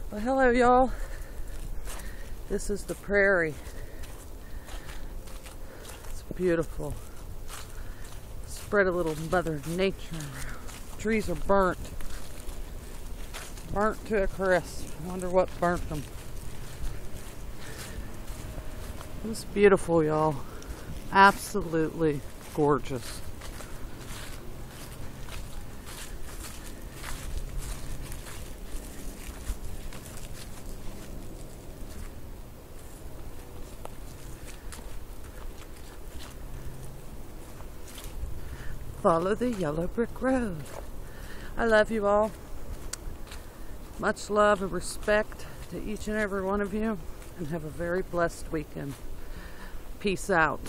Well, hello y'all. This is the prairie. It's beautiful. Spread a little Mother Nature. Trees are burnt. Burnt to a crisp. I wonder what burnt them. It's beautiful, y'all. Absolutely gorgeous. Follow the yellow brick road. I love you all. Much love and respect to each and every one of you, and have a very blessed weekend. Peace out.